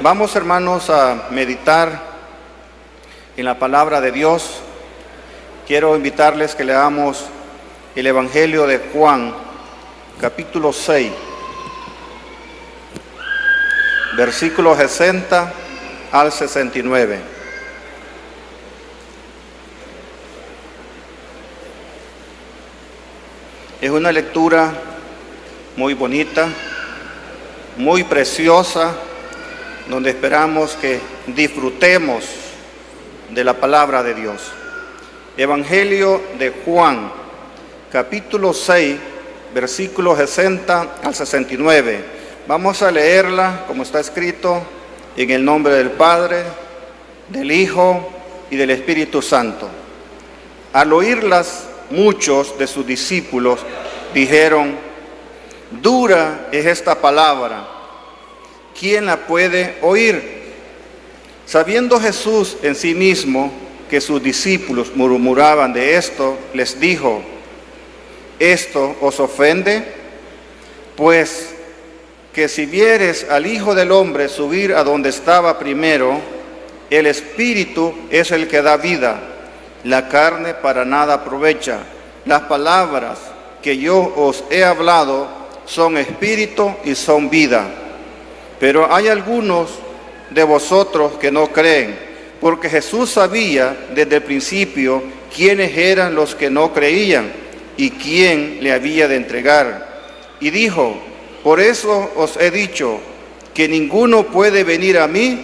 Vamos, hermanos, a meditar en la palabra de Dios. Quiero invitarles que leamos el Evangelio de Juan, capítulo 6, versículos 60 al 69. Es una lectura muy bonita, muy preciosa, donde esperamos que disfrutemos de la palabra de Dios. Evangelio de Juan, capítulo 6, versículos 60 al 69. Vamos a leerla como está escrito, en el nombre del Padre, del Hijo y del Espíritu Santo. Al oírlas, muchos de sus discípulos dijeron: dura es esta palabra, ¿quién la puede oír? Sabiendo Jesús en sí mismo que sus discípulos murmuraban de esto, les dijo: ¿esto os ofende? Pues que si vieres al Hijo del Hombre subir a donde estaba primero, el Espíritu es el que da vida, la carne para nada aprovecha. Las palabras que yo os he hablado son espíritu y son vida. Pero hay algunos de vosotros que no creen, porque Jesús sabía desde el principio quiénes eran los que no creían y quién le había de entregar. Y dijo: por eso os he dicho que ninguno puede venir a mí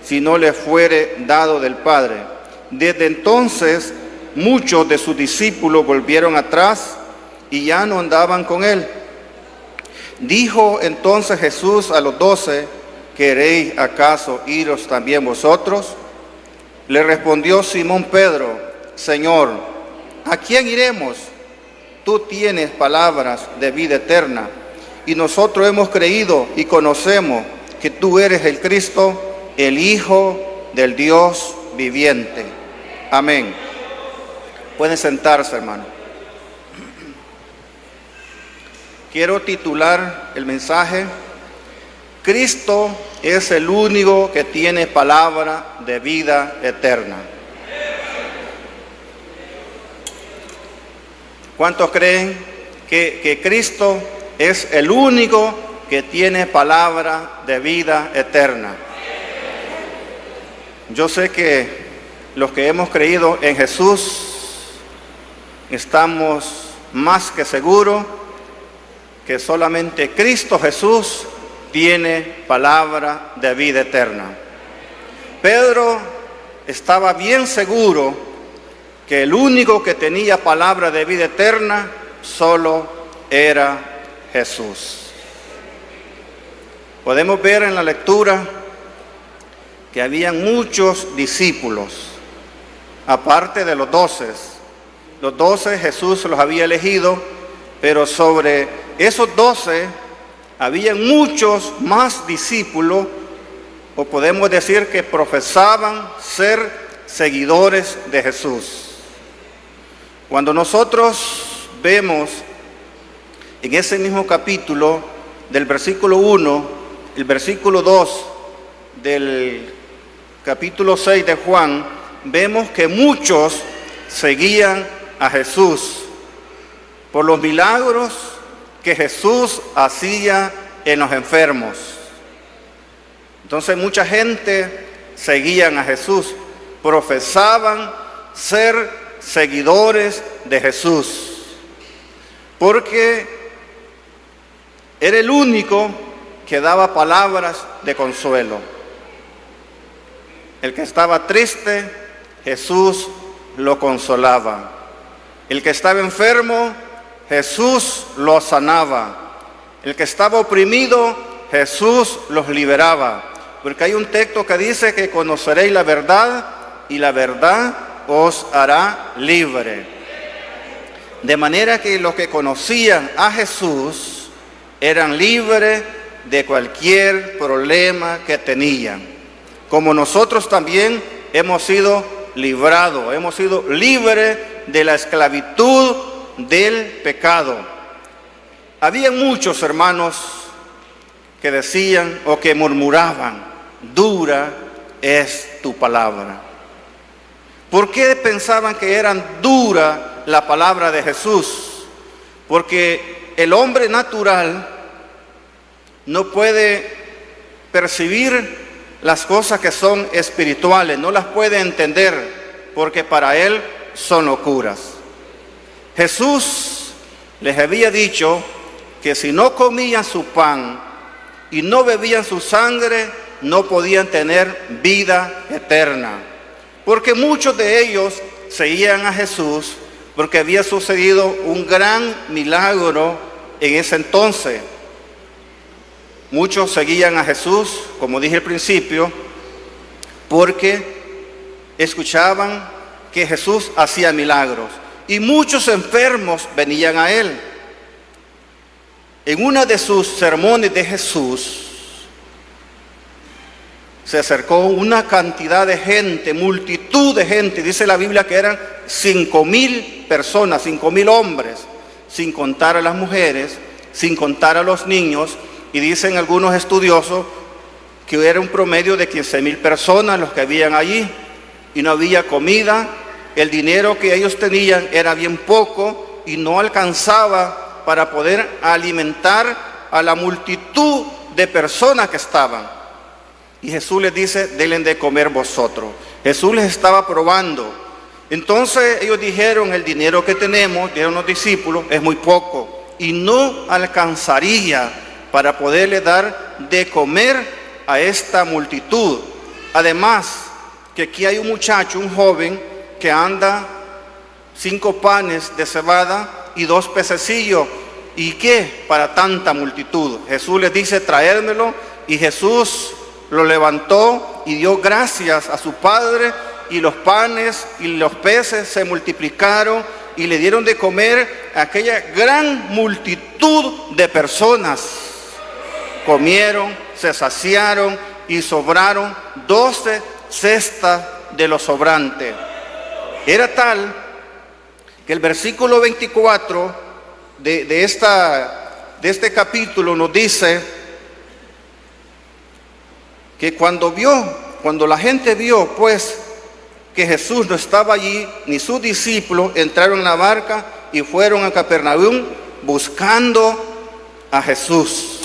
si no le fuere dado del Padre. Desde entonces muchos de sus discípulos volvieron atrás y ya no andaban con él. Dijo entonces Jesús a los 12: ¿queréis acaso iros también vosotros? Le respondió Simón Pedro: Señor, ¿a quién iremos? Tú tienes palabras de vida eterna, y nosotros hemos creído y conocemos que tú eres el Cristo, el Hijo del Dios viviente. Amén. Pueden sentarse, hermano. Quiero titular el mensaje: Cristo es el único que tiene palabra de vida eterna. ¿Cuántos creen que Cristo es el único que tiene palabra de vida eterna? Yo sé que los que hemos creído en Jesús estamos más que seguros que solamente Cristo Jesús tiene palabra de vida eterna. Pedro estaba bien seguro que el único que tenía palabra de vida eterna solo era Jesús. Podemos ver en la lectura que habían muchos discípulos, aparte de los 12. Los 12 Jesús los había elegido, pero sobre esos 12 habían muchos más discípulos, o podemos decir que profesaban ser seguidores de Jesús. Cuando nosotros vemos en ese mismo capítulo, del versículo 1, el versículo 2 del capítulo 6 de Juan, vemos que muchos seguían a Jesús por los milagros que Jesús hacía en los enfermos. Entonces mucha gente seguían a Jesús, profesaban ser seguidores de Jesús, porque era el único que daba palabras de consuelo. El que estaba triste, Jesús lo consolaba. El que estaba enfermo, Jesús lo sanaba. El que estaba oprimido, Jesús los liberaba. Porque hay un texto que dice que conoceréis la verdad y la verdad os hará libre. De manera que los que conocían a Jesús eran libres de cualquier problema que tenían. Como nosotros también hemos sido librados, hemos sido libres de la esclavitud del pecado. Había muchos hermanos que decían o que murmuraban: dura es tu palabra. ¿Por qué pensaban que era dura la palabra de Jesús? Porque el hombre natural no puede percibir las cosas que son espirituales, no las puede entender, porque para él son locuras. Jesús les había dicho que si no comían su pan y no bebían su sangre, no podían tener vida eterna. Porque muchos de ellos seguían a Jesús porque había sucedido un gran milagro en ese entonces. Muchos seguían a Jesús, como dije al principio, porque escuchaban que Jesús hacía milagros. Y muchos enfermos venían a él. En uno de sus sermones de Jesús, se acercó una cantidad de gente, multitud de gente. Dice la Biblia que eran 5,000 personas, 5,000 hombres, sin contar a las mujeres, sin contar a los niños. Y dicen algunos estudiosos que era un promedio de 15,000 personas los que habían allí. Y no había comida, el dinero que ellos tenían era bien poco y no alcanzaba para poder alimentar a la multitud de personas que estaban. Y Jesús les dice, denle de comer vosotros. Jesús les estaba probando. Entonces ellos dijeron, el dinero que tenemos, dijeron los discípulos, es muy poco. Y no alcanzaría para poderle dar de comer a esta multitud. Además, que aquí hay un muchacho, un joven, que anda 5 panes de cebada y 2 pececillos. ¿Y qué para tanta multitud? Jesús les dice, traédmelo. Y Jesús lo levantó y dio gracias a su Padre, y los panes y los peces se multiplicaron y le dieron de comer a aquella gran multitud de personas. Comieron, se saciaron y sobraron 12 cestas de lo sobrante. Era tal que el versículo 24 de este capítulo nos dice que cuando la gente vio pues que Jesús no estaba allí, ni sus discípulos, entraron en la barca y fueron a Capernaum buscando a Jesús.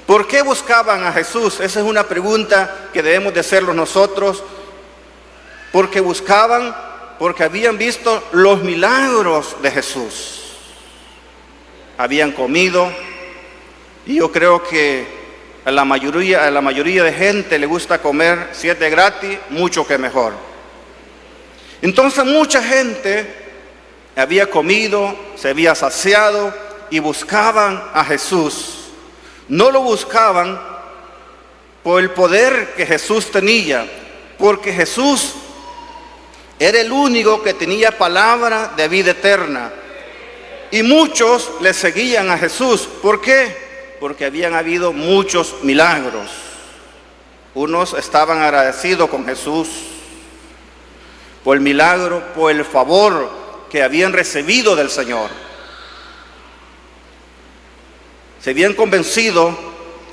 ¿Por qué buscaban a Jesús? Esa es una pregunta que debemos de hacerlo nosotros. Porque buscaban, porque habían visto los milagros de Jesús. Habían comido, y yo creo que a la mayoría de gente le gusta comer, si es de gratis, mucho que mejor. Entonces mucha gente había comido, se había saciado y buscaban a Jesús. No lo buscaban por el poder que Jesús tenía, porque Jesús era el único que tenía palabra de vida eterna. Y muchos le seguían a Jesús. ¿Por qué? Porque habían habido muchos milagros. Unos estaban agradecidos con Jesús por el milagro, por el favor que habían recibido del Señor. Se habían convencido,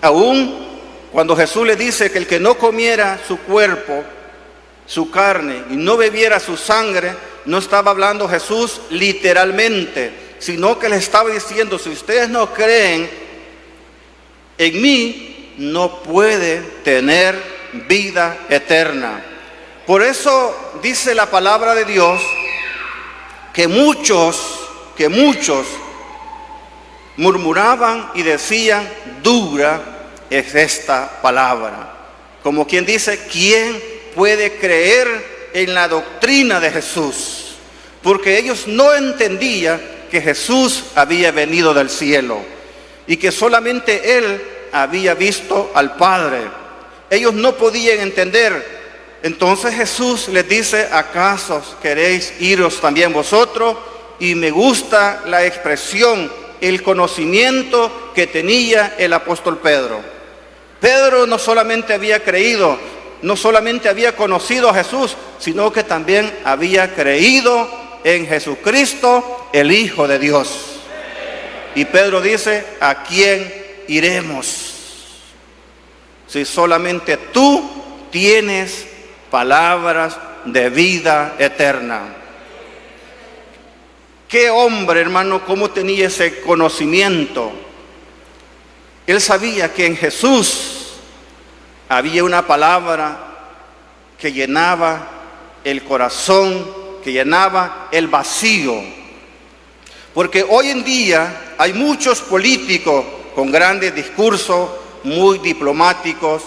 aún cuando Jesús le dice que el que no comiera su cuerpo, su carne, y no bebiera su sangre, no estaba hablando Jesús literalmente, sino que les estaba diciendo, si ustedes no creen en mí, no puede tener vida eterna. Por eso dice la palabra de Dios que muchos murmuraban y decían, dura es esta palabra. Como quien dice, ¿quién puede creer en la doctrina de Jesús? Porque ellos no entendían que Jesús había venido del cielo y que solamente Él había visto al Padre. Ellos no podían entender. Entonces Jesús les dice, ¿acaso queréis iros también vosotros? Y me gusta la expresión, el conocimiento que tenía el apóstol Pedro. Pedro no solamente había creído, no solamente había conocido a Jesús, sino que también había creído en Jesucristo, el Hijo de Dios. Y Pedro dice, ¿a quién iremos? si solamente tú tienes palabras de vida eterna. Qué hombre, hermano, cómo tenía ese conocimiento. Él sabía que en Jesús había una palabra que llenaba el corazón, que llenaba el vacío. Porque hoy en día hay muchos políticos con grandes discursos, muy diplomáticos,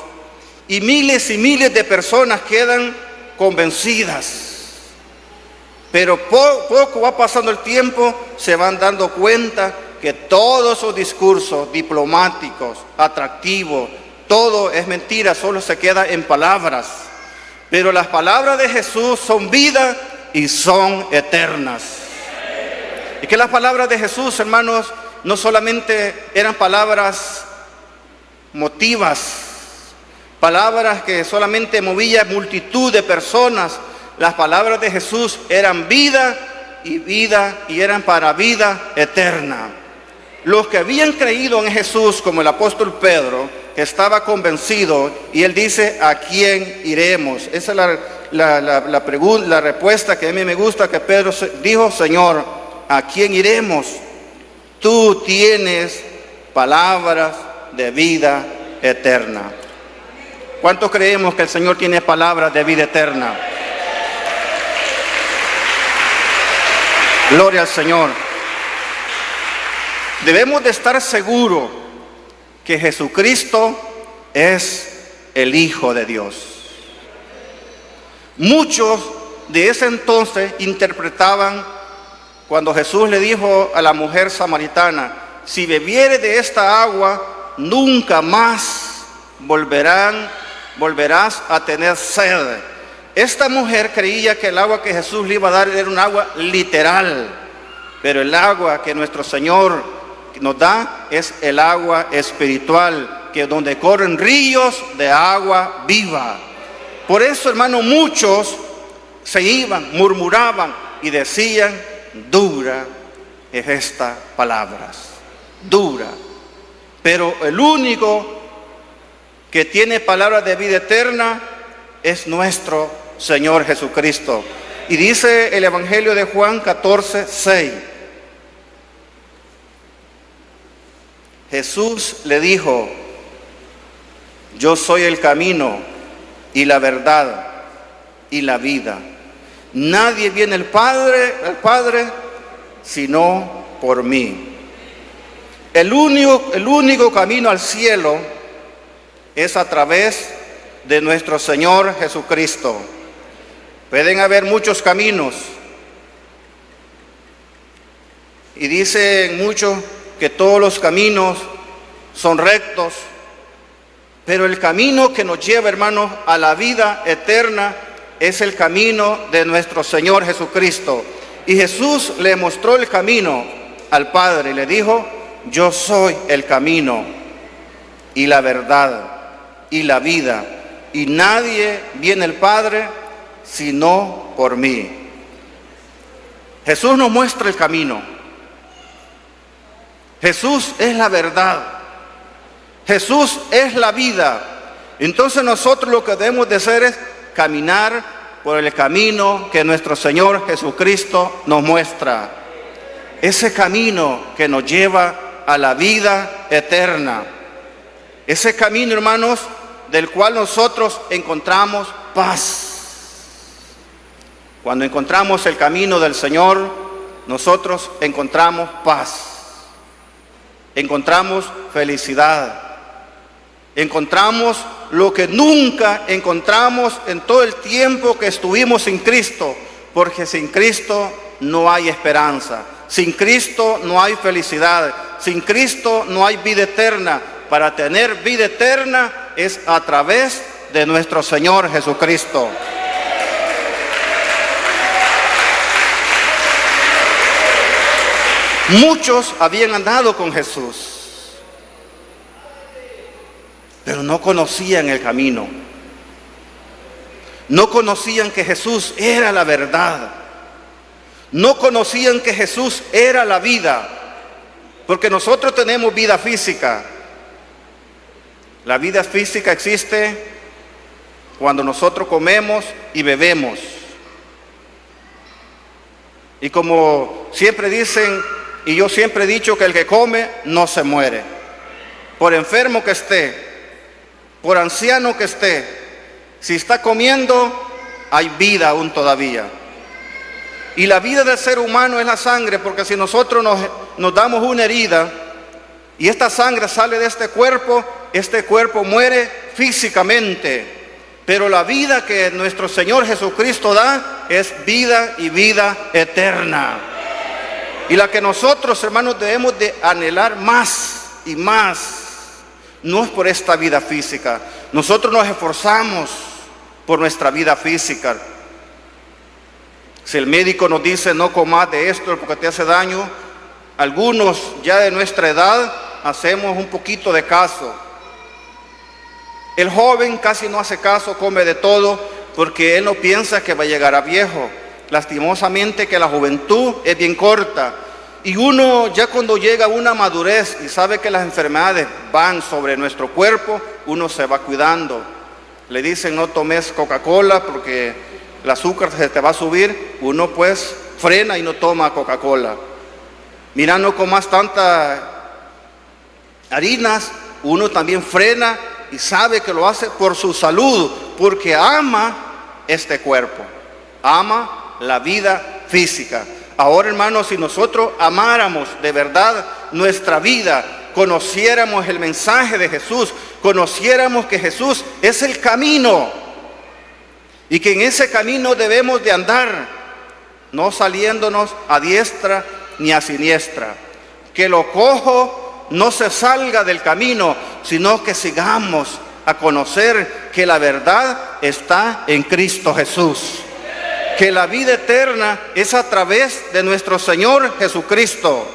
y miles de personas quedan convencidas. Pero poco va pasando el tiempo, se van dando cuenta que todos esos discursos diplomáticos, atractivos, todo es mentira, solo se queda en palabras. Pero las palabras de Jesús son vida y son eternas. Y que las palabras de Jesús, hermanos, no solamente eran palabras motivas, palabras que solamente movían multitud de personas. Las palabras de Jesús eran vida y eran para vida eterna. Los que habían creído en Jesús, como el apóstol Pedro, que estaba convencido, y él dice: ¿a quién iremos? Esa es la respuesta que a mí me gusta, que Pedro dijo: Señor, ¿a quién iremos? Tú tienes palabras de vida eterna. ¿Cuántos creemos que el Señor tiene palabras de vida eterna? Gloria al Señor. Debemos de estar seguros que Jesucristo es el Hijo de Dios. Muchos de ese entonces interpretaban cuando Jesús le dijo a la mujer samaritana: si bebiere de esta agua, nunca más volverás a tener sed. Esta mujer creía que el agua que Jesús le iba a dar era un agua literal, pero el agua que nuestro Señor nos da es el agua espiritual, que donde corren ríos de agua viva. Por eso, hermano, muchos se iban, murmuraban y decían: dura es esta palabra, dura. Pero el único que tiene palabras de vida eterna es nuestro Señor Jesucristo. Y dice el Evangelio de Juan 14:6. Jesús le dijo: yo soy el camino y la verdad y la vida. Nadie viene al Padre sino por mí. El único camino al cielo es a través de nuestro Señor Jesucristo. Pueden haber muchos caminos, y dicen muchos que todos los caminos son rectos, pero el camino que nos lleva, hermanos, a la vida eterna es el camino de nuestro Señor Jesucristo. Y Jesús le mostró el camino al Padre y le dijo: yo soy el camino y la verdad y la vida, y nadie viene al Padre sino por mí. Jesús nos muestra el camino. Jesús es la verdad. Jesús es la vida. Entonces nosotros lo que debemos de hacer es caminar por el camino que nuestro Señor Jesucristo nos muestra. Ese camino que nos lleva a la vida eterna. Ese camino, hermanos, del cual nosotros encontramos paz. Cuando encontramos el camino del Señor, nosotros encontramos paz. Encontramos felicidad. Encontramos lo que nunca encontramos en todo el tiempo que estuvimos sin Cristo, porque sin Cristo no hay esperanza, sin Cristo no hay felicidad, sin Cristo no hay vida eterna. Para tener vida eterna es a través de nuestro Señor Jesucristo. Muchos habían andado con Jesús, pero no conocían el camino. No conocían que Jesús era la verdad. No conocían que Jesús era la vida. Porque nosotros tenemos vida física, La vida física existe cuando nosotros comemos y bebemos. Y como siempre dicen, y yo siempre he dicho, que el que come no se muere. Por enfermo que esté, por anciano que esté, si está comiendo, hay vida aún todavía. Y la vida del ser humano es la sangre, porque si nosotros nos damos una herida y esta sangre sale de este cuerpo muere físicamente. Pero la vida que nuestro Señor Jesucristo da es vida y vida eterna. Y la que nosotros, hermanos, debemos de anhelar más y más. No es por esta vida física. Nosotros nos esforzamos por nuestra vida física. Si el médico nos dice no comas de esto porque te hace daño, algunos ya de nuestra edad hacemos un poquito de caso. El joven casi no hace caso, come de todo porque él no piensa que va a llegar a viejo. Lastimosamente que la juventud es bien corta. Y uno ya cuando llega a una madurez y sabe que las enfermedades van sobre nuestro cuerpo, uno se va cuidando. Le dicen no tomes Coca-Cola porque el azúcar se te va a subir. Uno pues frena y no toma Coca-Cola. Mira, no comas tantas harinas. Uno también frena y sabe que lo hace por su salud, porque ama este cuerpo, ama la vida física. Ahora, hermanos, si nosotros amáramos de verdad nuestra vida, conociéramos el mensaje de Jesús, conociéramos que Jesús es el camino y que en ese camino debemos de andar, no saliéndonos a diestra ni a siniestra, que lo cojo no se salga del camino, sino que sigamos a conocer que la verdad está en Cristo Jesús. Que la vida eterna es a través de nuestro Señor Jesucristo.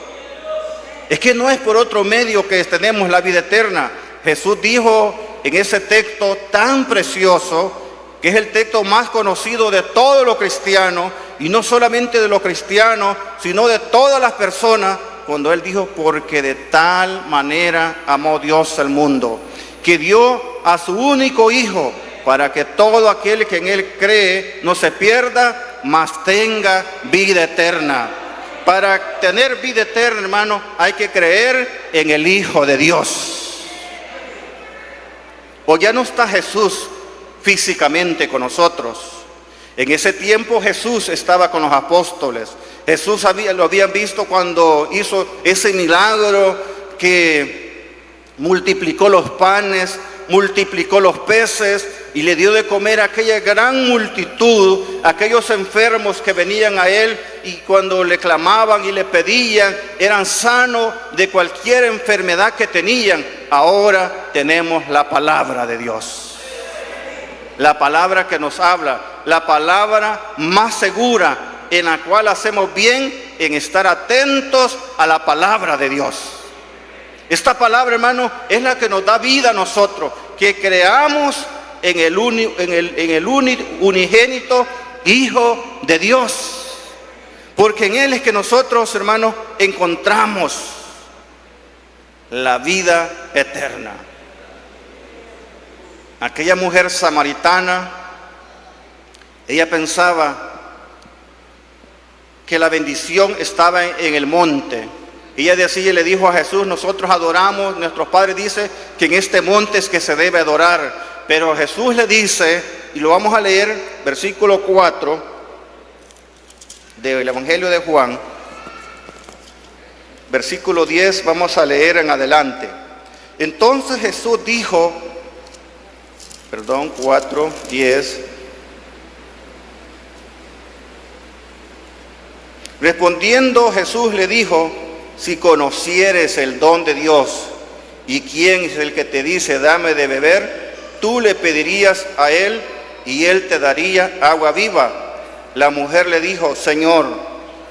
Es que no es por otro medio que tenemos la vida eterna. Jesús dijo en ese texto tan precioso, que es el texto más conocido de todos los cristianos, y no solamente de los cristianos, sino de todas las personas, cuando Él dijo, porque de tal manera amó Dios al mundo, que dio a su único Hijo, para que todo aquel que en Él cree no se pierda, mas tenga vida eterna. Para tener vida eterna, hermano, hay que creer en el Hijo de Dios. O ya no está Jesús físicamente con nosotros. En ese tiempo Jesús estaba con los apóstoles. Jesús lo habían visto cuando hizo ese milagro que multiplicó los panes, multiplicó los peces y le dio de comer a aquella gran multitud, aquellos enfermos que venían a Él y cuando le clamaban y le pedían, eran sanos de cualquier enfermedad que tenían. Ahora tenemos la palabra de Dios. La palabra que nos habla, la palabra más segura, en la cual hacemos bien en estar atentos a la palabra de Dios. Esta palabra, hermano, es la que nos da vida a nosotros, que creamos en el unigénito Hijo de Dios, porque en Él es que nosotros, hermanos, encontramos la vida eterna. Aquella mujer samaritana, ella pensaba que la bendición estaba en el monte. Ella decía y le dijo a Jesús, nosotros adoramos, nuestros padres dicen que en este monte es que se debe adorar. Pero Jesús le dice, y lo vamos a leer, versículo 4 del Evangelio de Juan, versículo 10, vamos a leer en adelante. Entonces Jesús dijo, 4:10. Respondiendo Jesús le dijo, si conocieres el don de Dios y quién es el que te dice dame de beber, tú le pedirías a Él y Él te daría agua viva. La mujer le dijo, Señor,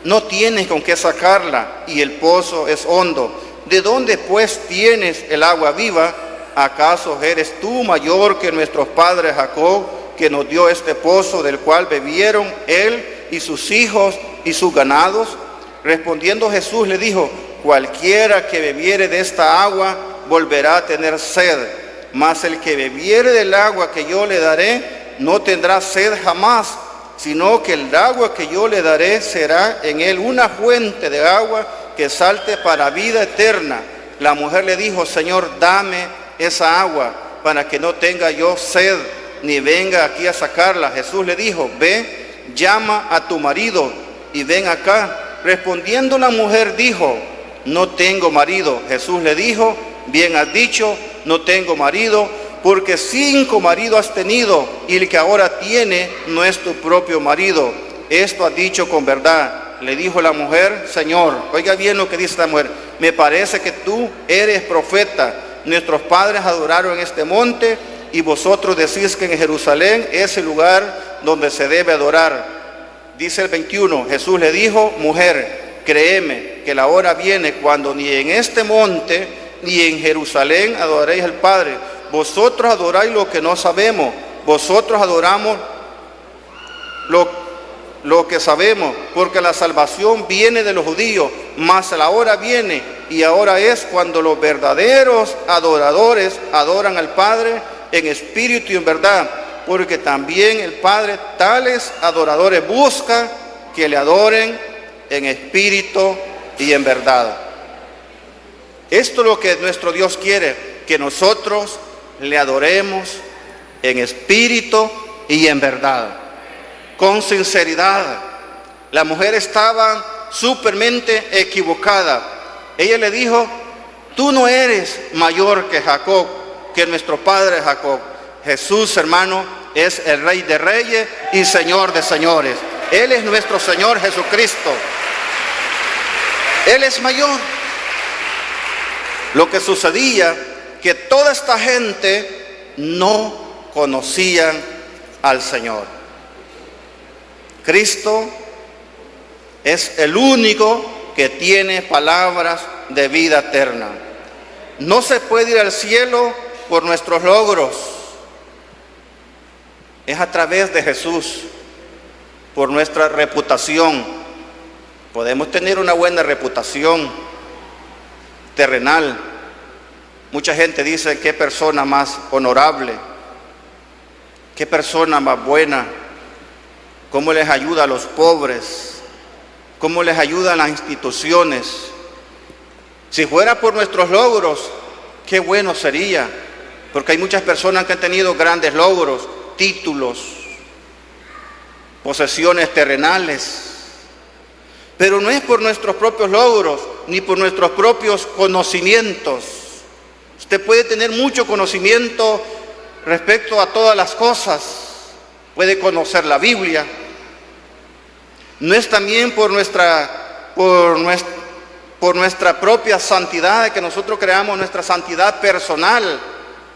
no tienes con qué sacarla y el pozo es hondo. ¿De dónde pues tienes el agua viva? ¿Acaso eres tú mayor que nuestros padres Jacob, que nos dio este pozo del cual bebieron él y sus hijos y sus ganados? Respondiendo Jesús le dijo, cualquiera que bebiere de esta agua volverá a tener sed, mas el que bebiere del agua que yo le daré, no tendrá sed jamás, sino que el agua que yo le daré será en él una fuente de agua que salte para vida eterna. La mujer le dijo: Señor, dame esa agua para que no tenga yo sed, ni venga aquí a sacarla. Jesús le dijo: ve, llama a tu marido y ven acá. Respondiendo la mujer dijo: no tengo marido. Jesús le dijo: bien has dicho, no tengo marido, porque 5 maridos has tenido, y el que ahora tiene no es tu propio marido. Esto has dicho con verdad. Le dijo la mujer: Señor, oiga bien lo que dice la mujer, me parece que tú eres profeta. Nuestros padres adoraron en este monte, y vosotros decís que en Jerusalén es el lugar donde se debe adorar. Dice el 21, Jesús le dijo: mujer, créeme que la hora viene cuando ni en este monte ni en Jerusalén adoraréis al Padre. Vosotros adoráis lo que no sabemos, vosotros adoramos lo que sabemos, porque la salvación viene de los judíos, mas la hora viene y ahora es cuando los verdaderos adoradores adoran al Padre en espíritu y en verdad, porque también el Padre tales adoradores busca que le adoren en espíritu y en verdad. Esto es lo que nuestro Dios quiere, que nosotros le adoremos en espíritu y en verdad, con sinceridad. La mujer estaba súpermente equivocada. Ella le dijo: tú no eres mayor que Jacob, que nuestro padre Jacob. Jesús, hermano, es el Rey de Reyes y Señor de Señores. Él es nuestro Señor Jesucristo. Él es mayor. Lo que sucedía, que toda esta gente no conocían al Señor. Cristo es el único que tiene palabras de vida eterna. No se puede ir al cielo por nuestros logros. Es a través de Jesús, por nuestra reputación. Podemos tener una buena reputación terrenal. Mucha gente dice: qué persona más honorable, qué persona más buena, cómo les ayuda a los pobres, cómo les ayuda a las instituciones. Si fuera por nuestros logros, qué bueno sería, porque hay muchas personas que han tenido grandes logros, títulos, posesiones terrenales, pero no es por nuestros propios logros, ni por nuestros propios conocimientos. Usted puede tener mucho conocimiento respecto a todas las cosas, puede conocer la Biblia. No es también por nuestra propia santidad, que nosotros creamos nuestra santidad personal.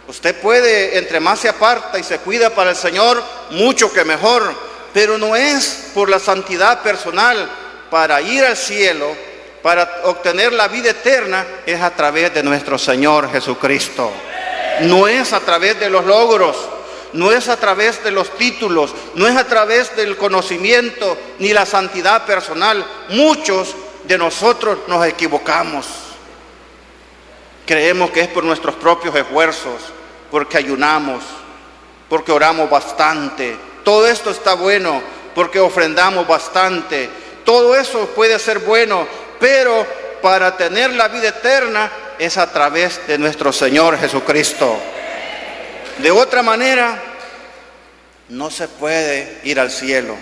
Usted puede, entre más se aparta y se cuida para el Señor, mucho que mejor, pero no es por la santidad personal. Para ir al cielo, para obtener la vida eterna, es a través de nuestro Señor Jesucristo. No es a través de los logros, no es a través de los títulos, no es a través del conocimiento ni la santidad personal. Muchos de nosotros nos equivocamos. Creemos que es por nuestros propios esfuerzos, porque ayunamos, porque oramos bastante. Todo esto está bueno, porque ofrendamos bastante. Todo eso puede ser bueno, pero para tener la vida eterna es a través de nuestro Señor Jesucristo. De otra manera, no se puede ir al cielo.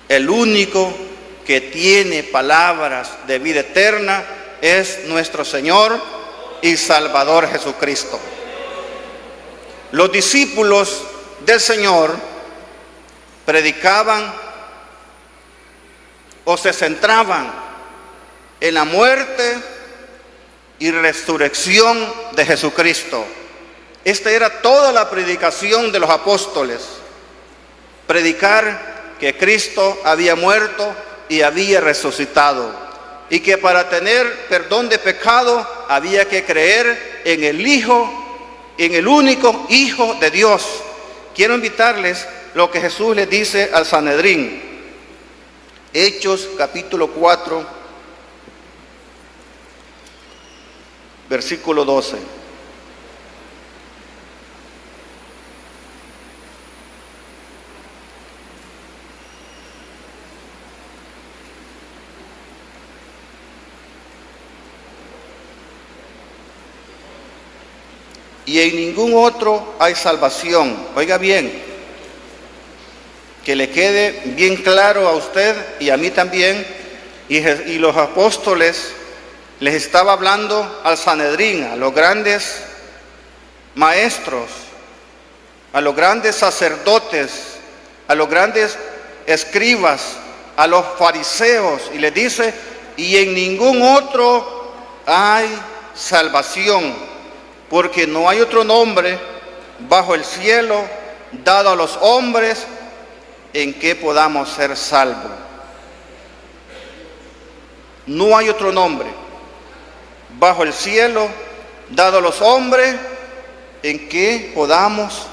El único que tiene palabras de vida eterna es nuestro Señor y Salvador Jesucristo. Los discípulos del Señor predicaban o se centraban en la muerte y resurrección de Jesucristo. Esta era toda la predicación de los apóstoles: predicar que Cristo había muerto y había resucitado, y que para tener perdón de pecado había que creer en el Hijo, en el único Hijo de Dios. Quiero invitarles lo que Jesús les dice al Sanedrín. Hechos capítulo 4, versículo 12. y en ningún otro hay salvación. Oiga bien, que le quede bien claro a usted y a mí también, y los apóstoles les estaba hablando al Sanedrín, a los grandes maestros, a los grandes sacerdotes, a los grandes escribas, a los fariseos, y les dice, y en ningún otro hay salvación, porque no hay otro nombre bajo el cielo dado a los hombres en que podamos ser salvos. No hay otro nombre bajo el cielo dado a los hombres en que podamos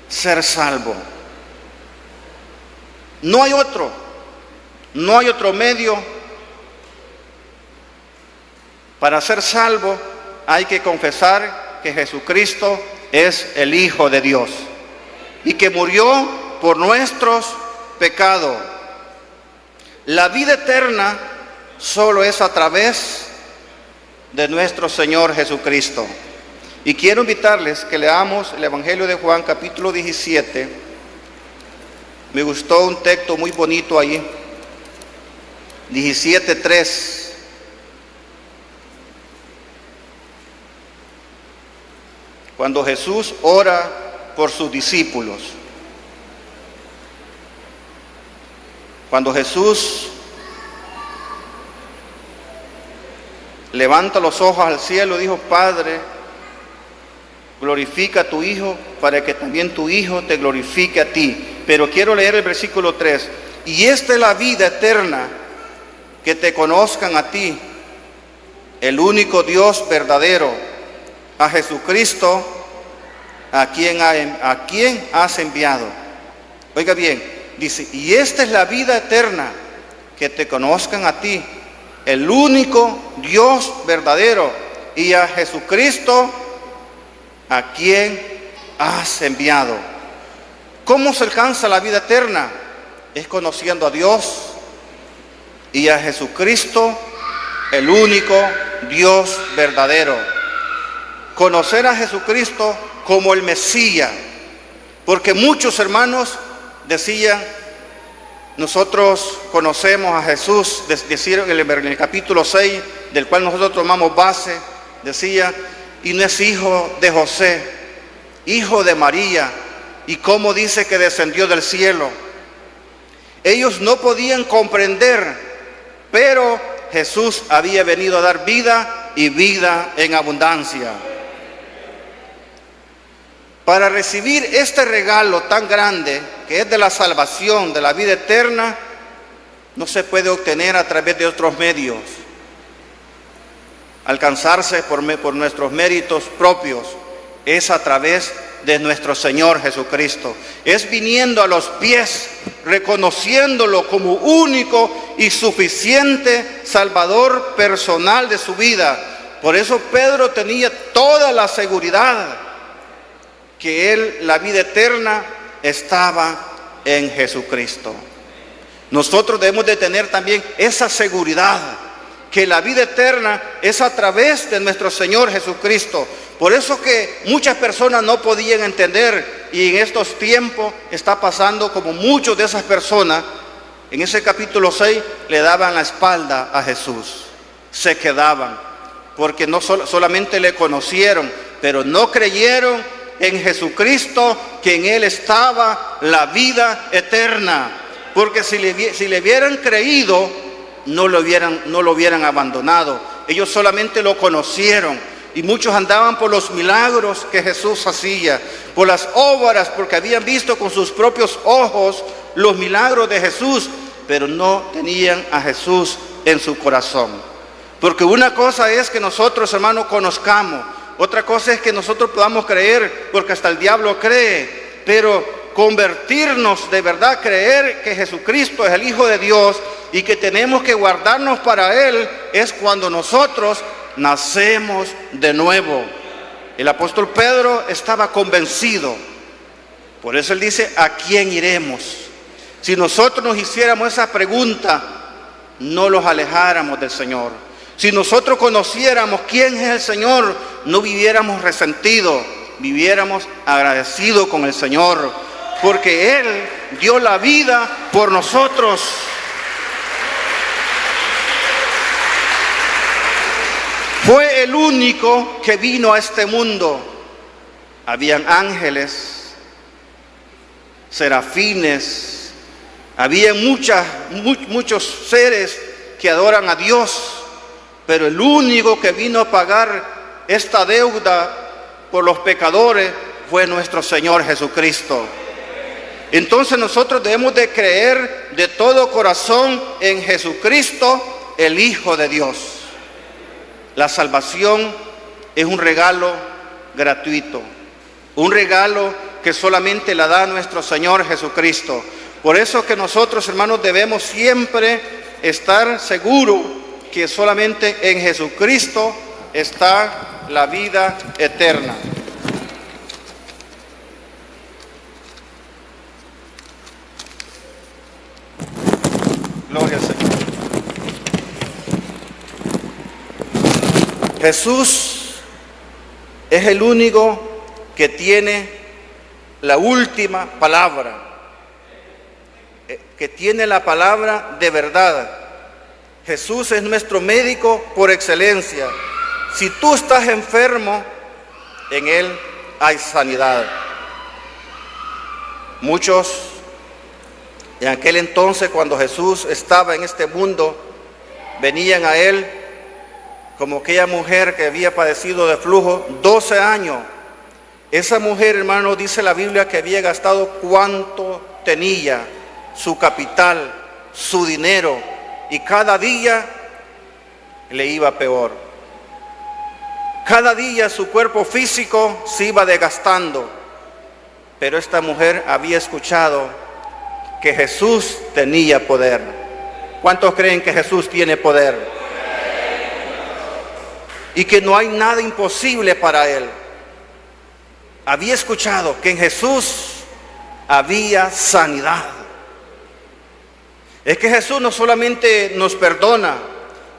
ser salvos. No hay otro medio para ser salvo. Hay que confesar que Jesucristo es el Hijo de Dios y que murió por nuestros pecados. La vida eterna solo es a través de nuestro Señor Jesucristo. Y quiero invitarles que leamos el Evangelio de Juan, capítulo 17. Me gustó un texto muy bonito ahí, 17:3. Cuando Jesús ora por sus discípulos. Cuando Jesús levanta los ojos al cielo, dijo: Padre, glorifica a tu Hijo para que también tu Hijo te glorifique a ti. Pero quiero leer el versículo 3. Y esta es la vida eterna, que te conozcan a ti, el único Dios verdadero, a Jesucristo, a quien has enviado. Oiga bien, dice, y esta es la vida eterna, que te conozcan a ti, el único Dios verdadero, y a Jesucristo, a quien has enviado. ¿Cómo se alcanza la vida eterna? Es conociendo a Dios y a Jesucristo, el único Dios verdadero. Conocer a Jesucristo como el Mesías, porque muchos hermanos decían, nosotros conocemos a Jesús, decían en el capítulo 6, del cual nosotros tomamos base, decía, y no es hijo de José, hijo de María, y cómo dice que descendió del cielo. Ellos no podían comprender, pero Jesús había venido a dar vida y vida en abundancia. Para recibir este regalo tan grande, que es de la salvación, de la vida eterna, no se puede obtener a través de otros medios, alcanzarse por nuestros méritos propios. Es a través de nuestro Señor Jesucristo. Es viniendo a los pies, reconociéndolo como único y suficiente Salvador personal de su vida. Por eso Pedro tenía toda la seguridad que la vida eterna estaba en Jesucristo. Nosotros debemos de tener también esa seguridad, que la vida eterna es a través de nuestro Señor Jesucristo. Por eso que muchas personas no podían entender, y en estos tiempos está pasando como muchas de esas personas, en ese capítulo 6, le daban la espalda a Jesús, se quedaban, porque no solamente le conocieron, pero no creyeron en Jesucristo, que en Él estaba la vida eterna, porque si le hubieran creído, no lo hubieran abandonado. Ellos solamente lo conocieron, y muchos andaban por los milagros que Jesús hacía, por las obras, porque habían visto con sus propios ojos los milagros de Jesús, pero no tenían a Jesús en su corazón. Porque una cosa es que nosotros, hermanos, conozcamos, otra cosa es que nosotros podamos creer, porque hasta el diablo cree, pero convertirnos de verdad, creer que Jesucristo es el Hijo de Dios y que tenemos que guardarnos para Él, es cuando nosotros nacemos de nuevo. El apóstol Pedro estaba convencido, por eso él dice, ¿a quién iremos? Si nosotros nos hiciéramos esa pregunta, no los alejáramos del Señor. Si nosotros conociéramos quién es el Señor, no viviéramos resentidos, viviéramos agradecidos con el Señor, porque Él dio la vida por nosotros. Fue el único que vino a este mundo. Habían ángeles, serafines, había muchos seres que adoran a Dios, pero el único que vino a pagar esta deuda por los pecadores fue nuestro Señor Jesucristo. Entonces nosotros debemos de creer de todo corazón en Jesucristo, el Hijo de Dios. La salvación es un regalo gratuito, un regalo que solamente la da nuestro Señor Jesucristo. Por eso que nosotros, hermanos, debemos siempre estar seguros que solamente en Jesucristo está la vida eterna. Gloria al Señor. Jesús es el único que tiene la última palabra, que tiene la palabra de verdad. Jesús es nuestro médico por excelencia. Si tú estás enfermo, en Él hay sanidad. Muchos, en aquel entonces, cuando Jesús estaba en este mundo, venían a Él como aquella mujer que había padecido de flujo 12 años. Esa mujer, hermano, dice la Biblia que había gastado cuanto tenía, su capital, su dinero, y cada día le iba peor. Cada día su cuerpo físico se iba desgastando, pero esta mujer había escuchado que Jesús tenía poder. ¿Cuántos creen que Jesús tiene poder? Y que no hay nada imposible para Él. Había escuchado que en Jesús había sanidad. Es que Jesús no solamente nos perdona,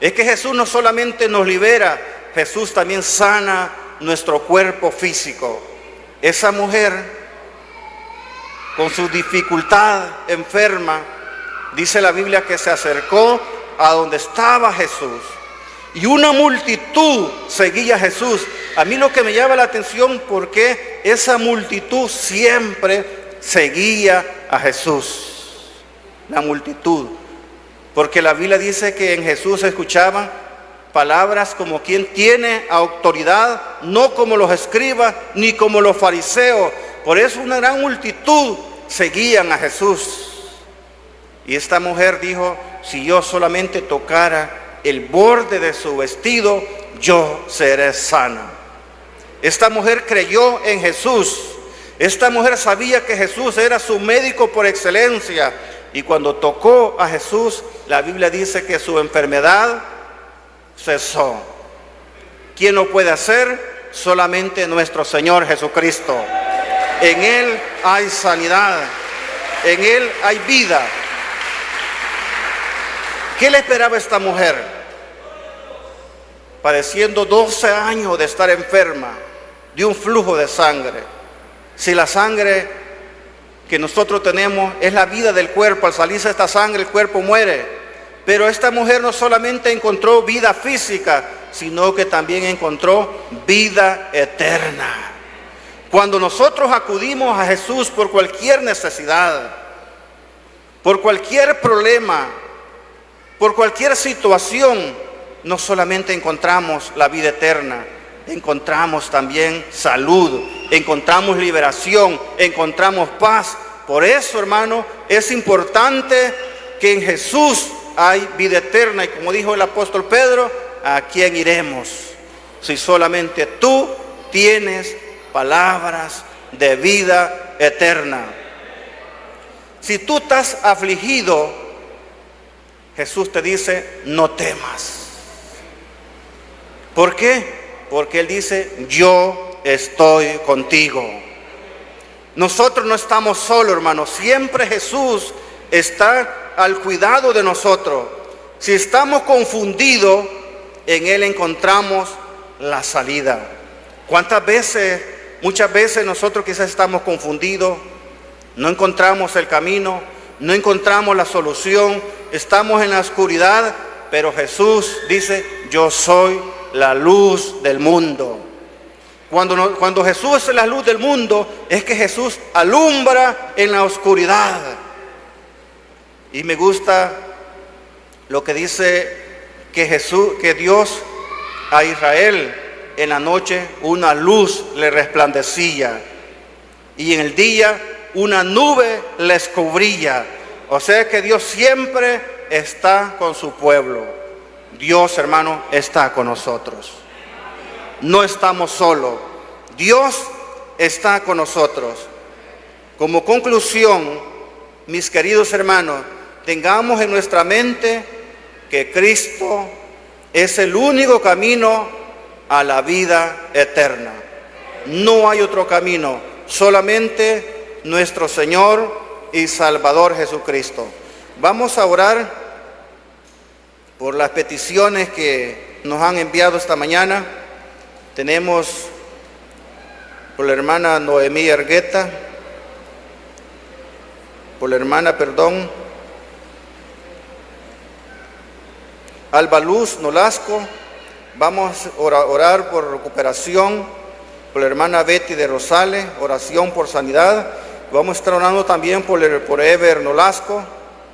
es que Jesús no solamente nos libera, Jesús también sana nuestro cuerpo físico. Esa mujer, con su dificultad enferma, dice la Biblia que se acercó a donde estaba Jesús. Y una multitud seguía a Jesús. A mí lo que me llama la atención, porque esa multitud siempre seguía a Jesús. La multitud. Porque la Biblia dice que en Jesús se escuchaban palabras como quien tiene autoridad, no como los escribas ni como los fariseos. Por eso una gran multitud seguían a Jesús. Y esta mujer dijo: si yo solamente tocara el borde de su vestido, yo seré sana. Esta mujer creyó en Jesús. Esta mujer sabía que Jesús era su médico por excelencia. Y cuando tocó a Jesús, la Biblia dice que su enfermedad cesó. ¿Quién lo puede hacer? Solamente nuestro Señor Jesucristo. En Él hay sanidad. En Él hay vida. ¿Qué le esperaba a esta mujer? Padeciendo 12 años de estar enferma de un flujo de sangre. Si la sangre que nosotros tenemos es la vida del cuerpo, al salirse esta sangre el cuerpo muere. Pero esta mujer no solamente encontró vida física, sino que también encontró vida eterna. Cuando nosotros acudimos a Jesús por cualquier necesidad, por cualquier problema, por cualquier situación, no solamente encontramos la vida eterna, encontramos también salud, encontramos liberación, encontramos paz. Por eso, hermano, es importante que en Jesús hay vida eterna. Y como dijo el apóstol Pedro, ¿a quién iremos? Si solamente tú tienes palabras de vida eterna. Si tú estás afligido, Jesús te dice: no temas. ¿Por qué? Porque Él dice: yo estoy contigo. Nosotros no estamos solos, hermanos. Siempre Jesús está al cuidado de nosotros. Si estamos confundidos, en Él encontramos la salida. Muchas veces nosotros quizás estamos confundidos, no encontramos el camino, no encontramos la solución, estamos en la oscuridad, pero Jesús dice, yo soy la luz del mundo. Cuando Jesús es la luz del mundo, es que Jesús alumbra en la oscuridad. Y me gusta lo que dice que Dios a Israel en la noche una luz le resplandecía y en el día una nube les cubría. O sea que Dios siempre está con su pueblo. Dios, hermano, está con nosotros. No estamos solos. Dios está con nosotros. Como conclusión, mis queridos hermanos, tengamos en nuestra mente que Cristo es el único camino a la vida eterna. No hay otro camino, solamente nuestro Señor y Salvador Jesucristo. Vamos a orar por las peticiones que nos han enviado esta mañana. Tenemos por la hermana Noemí Argueta, por la hermana, Alba Luz Nolasco. Vamos a orar por recuperación, por la hermana Betty de Rosales, oración por sanidad. Vamos a estar orando también por Ever Nolasco,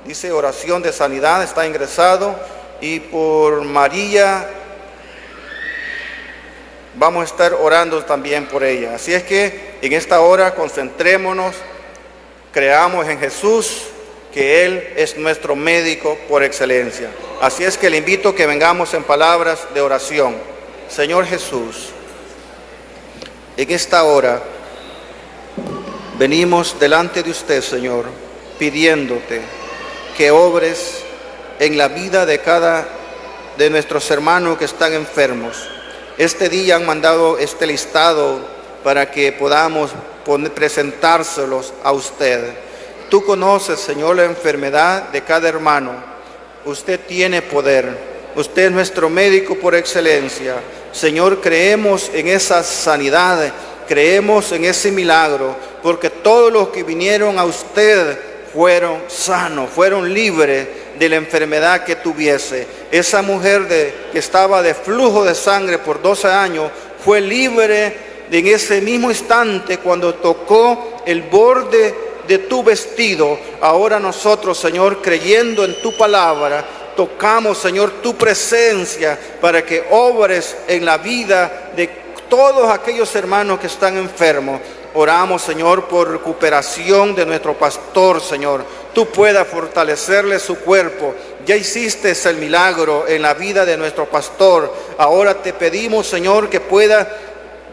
dice oración de sanidad, está ingresado. Y por María, vamos a estar orando también por ella. Así es que en esta hora concentrémonos, creamos en Jesús, que Él es nuestro médico por excelencia. Así es que le invito a que vengamos en palabras de oración. Señor Jesús, en esta hora venimos delante de usted, Señor, pidiéndote que obres en la vida de cada de nuestros hermanos que están enfermos. Este día han mandado este listado para que podamos presentárselos a usted. Tú conoces, Señor, la enfermedad de cada hermano. Usted tiene poder. Usted es nuestro médico por excelencia. Señor, creemos en esa sanidad, creemos en ese milagro, porque todos los que vinieron a usted fueron sanos, fueron libres de la enfermedad que tuviese. Esa mujer que estaba de flujo de sangre por 12 años fue libre en ese mismo instante cuando tocó el borde de tu vestido. Ahora nosotros, Señor, creyendo en tu palabra, tocamos, Señor, tu presencia para que obres en la vida de todos aquellos hermanos que están enfermos. Oramos, Señor, por recuperación de nuestro pastor, Señor. Tú puedas fortalecerle su cuerpo. Ya hiciste el milagro en la vida de nuestro pastor. Ahora te pedimos, Señor, que pueda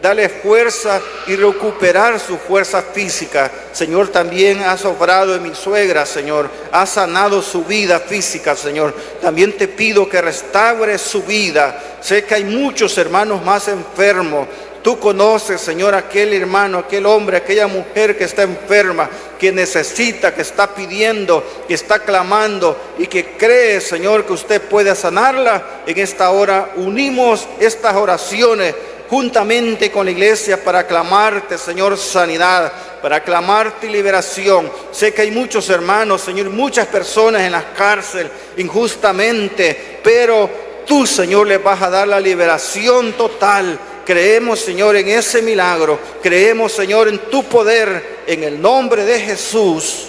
darle fuerza y recuperar su fuerza física. Señor, también has obrado en mi suegra, Señor. Has sanado su vida física, Señor. También te pido que restaures su vida. Sé que hay muchos hermanos más enfermos. Tú conoces, Señor, aquel hermano, aquel hombre, aquella mujer que está enferma, que necesita, que está pidiendo, que está clamando y que cree, Señor, que usted puede sanarla. En esta hora unimos estas oraciones juntamente con la iglesia para clamarte, Señor, sanidad, para clamarte liberación. Sé que hay muchos hermanos, Señor, muchas personas en la cárcel injustamente, pero tú, Señor, les vas a dar la liberación total. Creemos, Señor, en ese milagro. Creemos, Señor, en tu poder, en el nombre de Jesús.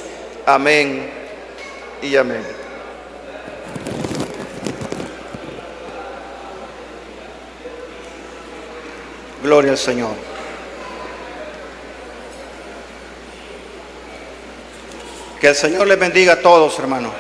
Amén y amén. Gloria al Señor. Que el Señor les bendiga a todos, hermanos.